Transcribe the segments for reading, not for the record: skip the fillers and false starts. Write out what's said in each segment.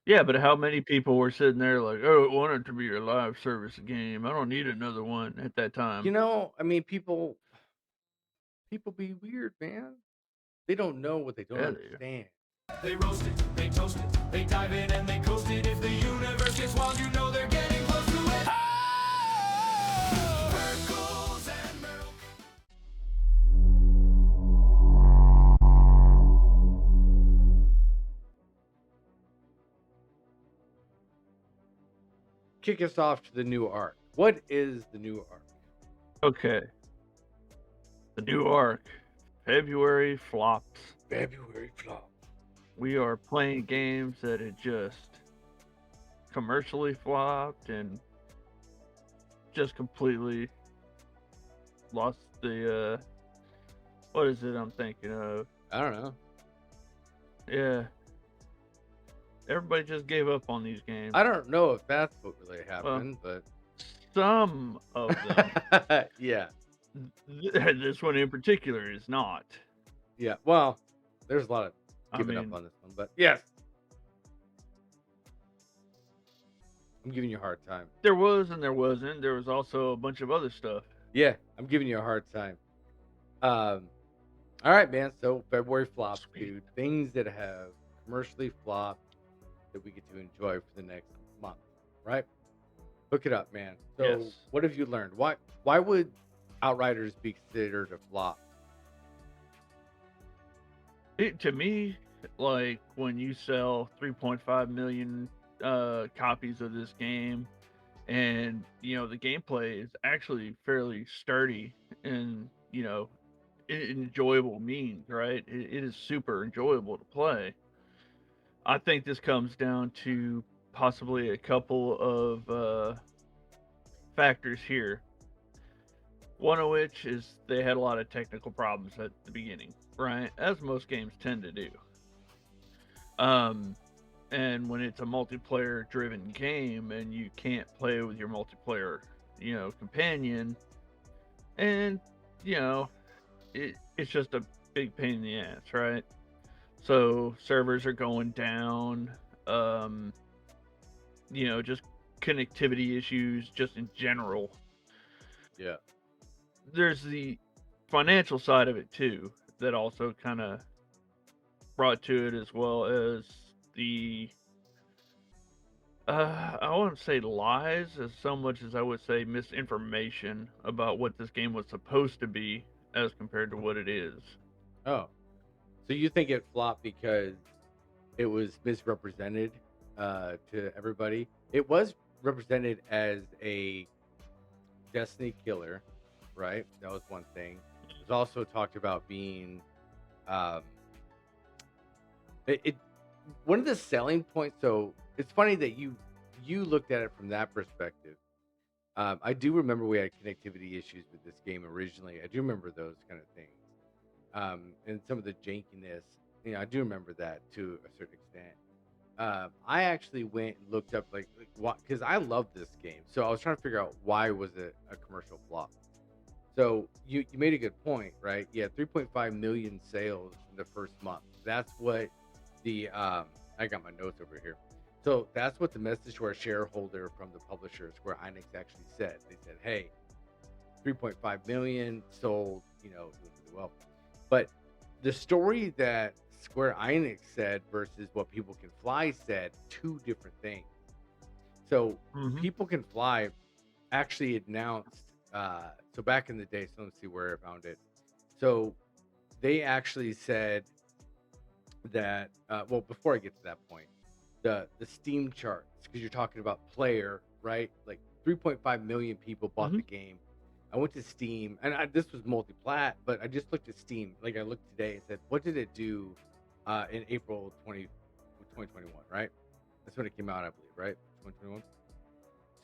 Yeah, but how many people were sitting there like, "Oh, I want it to be a live service game. I don't need another one," at that time? I mean, people be weird, man. They don't know what they don't Yeah, they understand. They roast it, they toast it, they dive in and they coast it. If the universe gets wild, you know they're getting close to it. Oh! Pirkles and Mirlk. Kick us off to the new arc. What is the new arc? Okay, the new arc, February flops. February flop. We are playing games that had just commercially flopped and just completely lost the, what is it I'm thinking of? I don't know. Yeah, everybody just gave up on these games. I don't know if that's what really Well, happened, but some of them. yeah, This one in particular is not. yeah. Well, there's a lot of I giving up mean, on this one, but yes, I'm giving you a hard time. there was and there wasn't. There was also a bunch of other stuff. Yeah, I'm giving you a hard time. Um, all right, man. So February flops, Sweet. dude. Things that have commercially flopped that we get to enjoy for the next month, right? Look it up, man. So, Yes. what have you learned? Why would Outriders be considered a flop? To me, like when you sell 3.5 million copies of this game, and the gameplay is actually fairly sturdy and enjoyable means, right? It is super enjoyable to play. I think this comes down to possibly a couple of factors here. One of which is they had a lot of technical problems at the beginning, right? As most games tend to do. Um, and when it's a multiplayer driven game and you can't play with your multiplayer, companion, and you know, it's just a big pain in the ass, right? So servers are going down, um, just connectivity issues just in general. Yeah. There's the financial side of it too that also kind of brought to it, as well as the I wouldn't say lies as so much as I would say misinformation about what this game was supposed to be as compared to what it is. Oh, so you think it flopped because it was misrepresented to everybody? It was represented as a Destiny killer, right? That was one thing. It was also talked about being um, it one of the selling points. So it's funny that you looked at it from that perspective. I do remember we had connectivity issues with this game originally. I do remember those kind of things, and some of the jankiness. I do remember that to a certain extent. I actually went and looked up like what because I love this game, so I was trying to figure out why was it a commercial flop. So you made a good point, right? Yeah, 3.5 million sales in the first month. That's what the I got my notes over here. So that's what the message to our shareholder from the publisher Square Enix actually said. They said, "Hey, 3.5 million sold, doing really well." But the story that Square Enix said versus what People Can Fly said, two different things. So Hmm. People Can Fly actually announced so back in the day, so let's see where I found it. So they actually said that well, before I get to that point, the Steam charts, because you're talking about player, right? Like 3.5 million people bought Hmm. the game. I went to Steam, and this was multi-plat, but I just looked at Steam. Like I looked today and said, what did it do in April 2021, right? That's when it came out, I believe, right? 2021.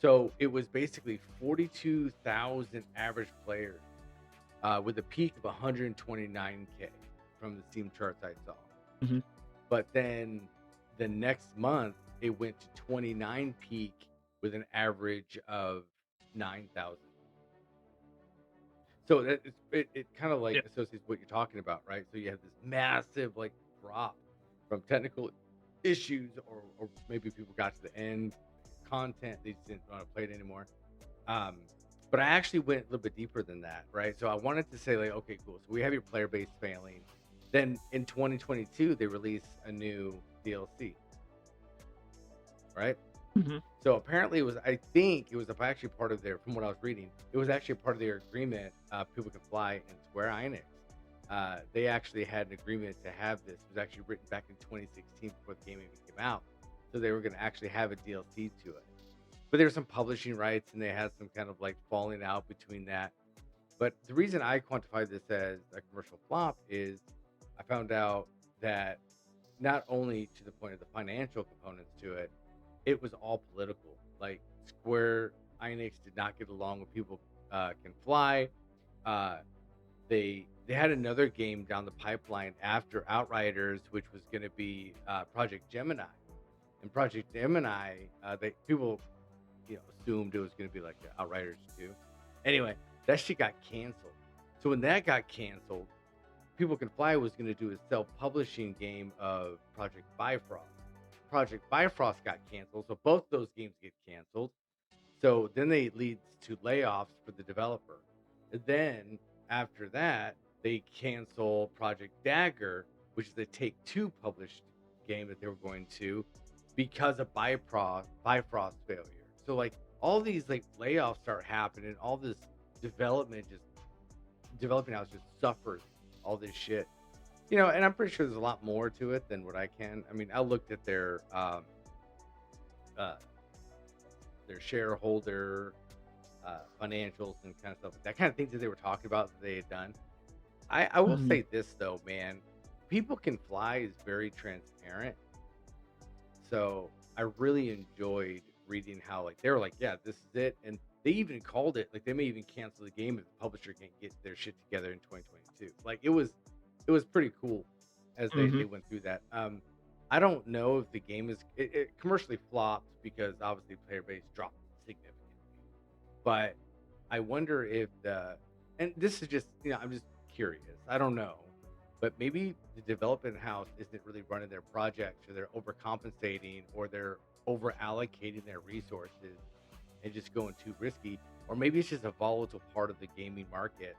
So it was basically 42,000 average players with a peak of 129K from the Steam charts I saw. Hmm. But then the next month, it went to 29 peak with an average of 9,000. So it kind of Yeah. like associates what you're talking about, right? So you have this massive like drop from technical issues, or maybe people got to the end content, they just didn't want to play it anymore. Um, but I actually went a little bit deeper than that, right? So I wanted to say, like, okay, cool. So we have your player base failing. Then in 2022, they released a new DLC, right? Mhm. So apparently, I think it was actually part of their, from what I was reading, it was actually part of their agreement. People Can Fly and Square Enix. They actually had an agreement to have this. It was actually written back in 2016 before the game even came out. So they were going to actually have a DLC to it. But there were some publishing rights, and they had some kind of like falling out between that. But the reason I quantify this as a commercial flop is I found out that not only to the point of the financial components to it, it was all political. Like Square Enix did not get along with People Can Fly. Uh, they had another game down the pipeline after Outriders, which was going to be Project Gemini. And Project Gemini, they people assumed it was going to be like Outriders 2. Anyway, that shit got canceled. So when that got canceled, People Can Fly was going to do a self-publishing game of Project Bifrost. Project Bifrost got canceled, so both those games get canceled. So then they leads to layoffs for the developer. And then after that, they cancel Project Dagger, which is a Take-Two published game that they were going to, because of Bifrost failure. So like all these like layoffs start happening, all this development developing house just suffers all this shit. And I'm pretty sure there's a lot more to it than what I can. I mean, I looked at their shareholder financials and kind of stuff, that kind of things that they were talking about that they had done. I will Mhm. say this though, man, People Can Fly is very transparent. So I really enjoyed reading how like they were like, yeah, this is it, and they even called it like they may even cancel the game if the publisher can't get their shit together in 2022. Like it was pretty cool as they Mhm. went through that. I don't know if the game it commercially flopped because obviously player base dropped significantly, but I wonder if and this is just I'm just curious. I don't know, but maybe the development house isn't really running their projects, or they're overcompensating, or they're over allocating their resources and just going too risky, or maybe it's just a volatile part of the gaming market,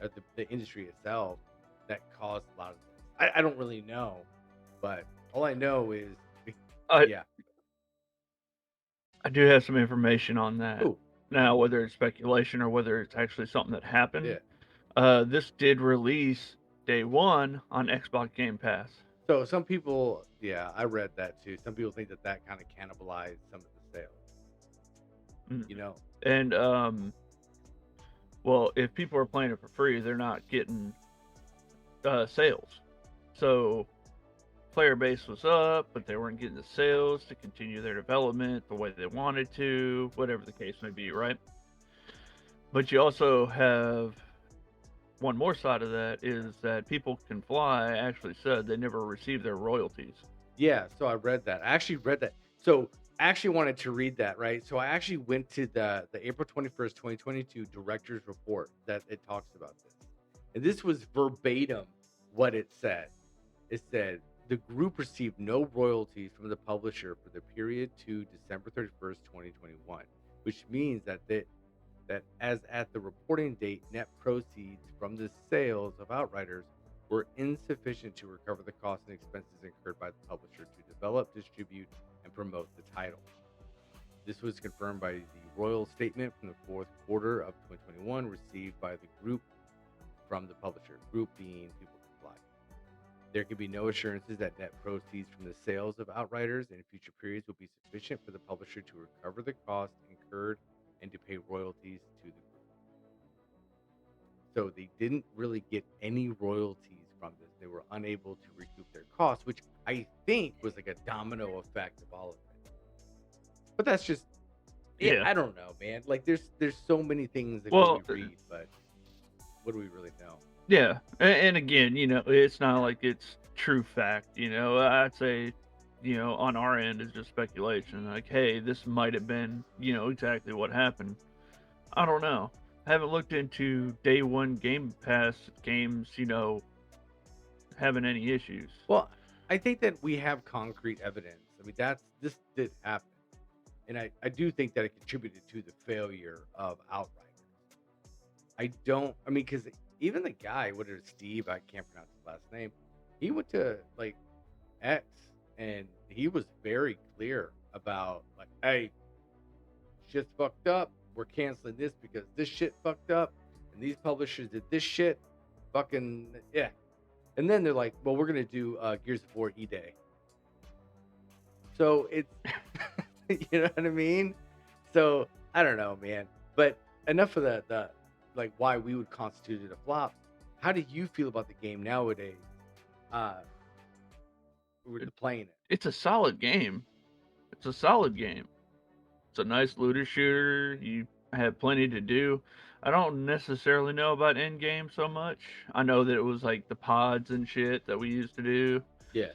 or the industry itself, that caused a lot of this. I don't really know, but all I know is, I yeah. I do have some information on that. Ooh, Now, whether it's speculation or whether it's actually something that happened, yeah. this did release day one on Xbox Game Pass. So some people, yeah, I read that too. Some people think that kind of cannibalized some of the sales. Mm. You know, And well, if people are playing it for free, they're not getting sales. So player base was up, but they weren't getting the sales to continue their development the way they wanted to, whatever the case may be, right? But you also have one more side of that, is that People Can Fly actually said they never received their royalties. yeah. So I read that. I actually read that. So I actually wanted to read that, right? So I actually went to the April 21st, 2022 director's report that it talks about this. And this was verbatim what it said. It said the group received no royalties from the publisher for the period to December 31st, 2021, which means that as at the reporting date, net proceeds from the sales of Outriders were insufficient to recover the costs and expenses incurred by the publisher to develop, distribute, and promote the title. This was confirmed by the royal statement from the fourth quarter of 2021 received by the group from the publisher, group being People Can Fly. There can be no assurances that net proceeds from the sales of Outriders in future periods will be sufficient for the publisher to recover the costs incurred and to pay royalties to the group. So they didn't really get any royalties from this. They were unable to recoup their costs, which I think was like a domino effect of all of it. But that's just, Yeah. I don't know, man. Like there's so many things that Well, we read, but what do we really know? yeah. And again, it's not like it's true fact. I'd say, on our end is just speculation. Like, hey, this might have been, exactly what happened. I don't know. I haven't looked into day one Game Pass games, having any issues. Well, I think that we have concrete evidence. I mean, this did happen, and I do think that it contributed to the failure of Outriders. I don't. I mean, because even the guy, what is Steve? I can't pronounce his last name. He went to like X, and he was very clear about like, hey, shit's fucked up. We're canceling this because this shit fucked up, and these publishers did this shit. Fucking yeah. And then they're like, well, we're gonna do Gears of War E-Day. So it's, you know what I mean? So I don't know, man. But enough of the like why we would constitute it a flop. How do you feel about the game nowadays? We're playing it. It's a solid game. It's a solid game. It's a nice looter shooter. You have plenty to do. I don't necessarily know about end game so much. I know that it was like the pods and shit that we used to do. Yeah.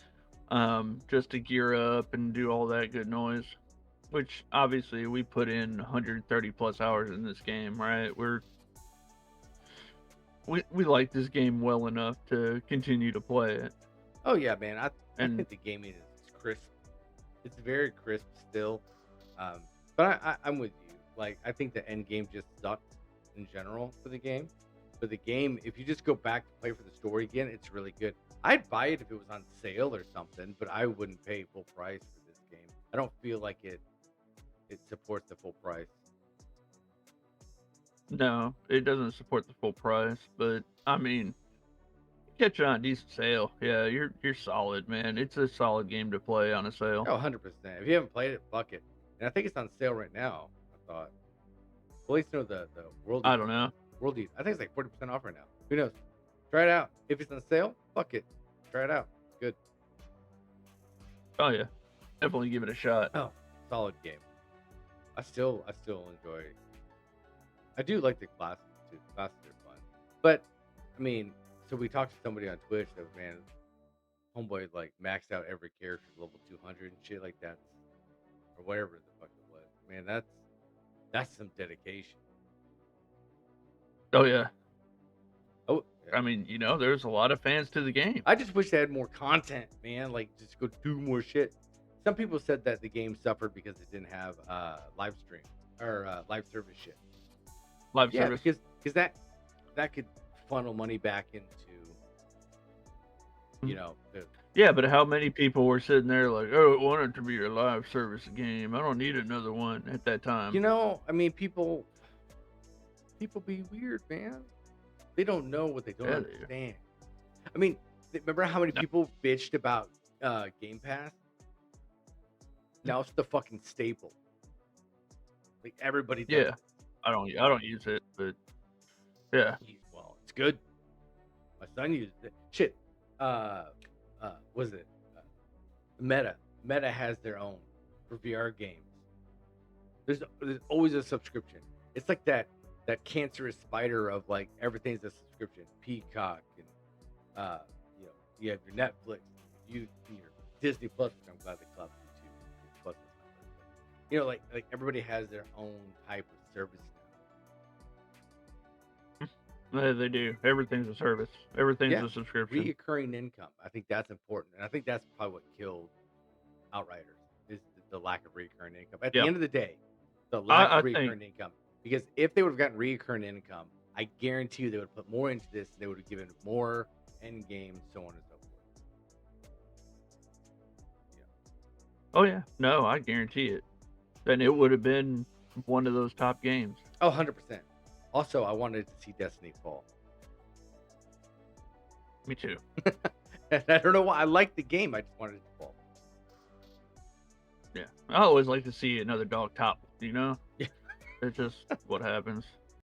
Just to gear up and do all that good noise. Which obviously we put in 130 plus hours in this game, right? We like this game well enough to continue to play it. Oh yeah, man. I think the gaming is crisp. It's very crisp still. But I'm with you. Like I think the end game just sucked in general for the game. But the game, if you just go back to play for the story again, it's really good. I'd buy it if it was on sale or something, but I wouldn't pay full price for this game. I don't feel like it supports the full price. No, it doesn't support the full price, but I mean, catch it on a decent sale. Yeah, you're solid, man. It's a solid game to play on a sale. Oh, 100%. If you haven't played it, fuck it. And I think it's on sale right now. I thought. Well, at least know the world. I don't know. World. I think it's like 40% off right now. Who knows? Try it out. If it's on sale, fuck it. Try it out. It's good. Oh yeah, definitely give it a shot. Oh, solid game. I still enjoy. I do like the classes too. The classes are fun. But I mean, so we talked to somebody on Twitch that man, homeboy like maxed out every character to level 200 and shit like that, or whatever the fuck it was. Man, that's some dedication. Oh yeah. Oh, I mean, you know, there's a lot of fans to the game. I just wish they had more content, man. Like, just go do more shit. Some people said that the game suffered because it didn't have live stream or live service shit. Live service. Because that could funnel money back into, you know. Yeah, but how many people were sitting there like, oh, it wanted to be a live service game. I don't need another one at that time. You know, I mean, people be weird, man. They don't know what they don't understand. I mean, remember how many people bitched about Game Pass? Now it's the fucking staple. Like everybody does. Yeah. I don't use it, but yeah. Well, it's good. My son used it. Shit. Was it Meta? Meta has their own for VR games. There's always a subscription. It's like that cancerous spider of like everything's a subscription. Peacock and you know, you have your Netflix, your Disney Plus, which I'm glad they clubbed you too. Plus, you know, like everybody has their own type of service now. They do. Everything's a service. Everything's a subscription. Reoccurring income. I think that's important, and I think that's probably what killed Outriders is the lack of reoccurring income. At the end of the day, the lack of reoccurring income. Because if they would have gotten reoccurring income, I guarantee you they would have put more into this. They would have given more end game, so on and so forth. Yeah. Oh yeah, no, I guarantee it. Then it would have been one of those top games. Oh, 100%. Also, I wanted to see Destiny fall. Me too. I don't know why. I like the game. I just wanted it to fall. Yeah, I always like to see another dog top. You know, Yeah. it's just what happens.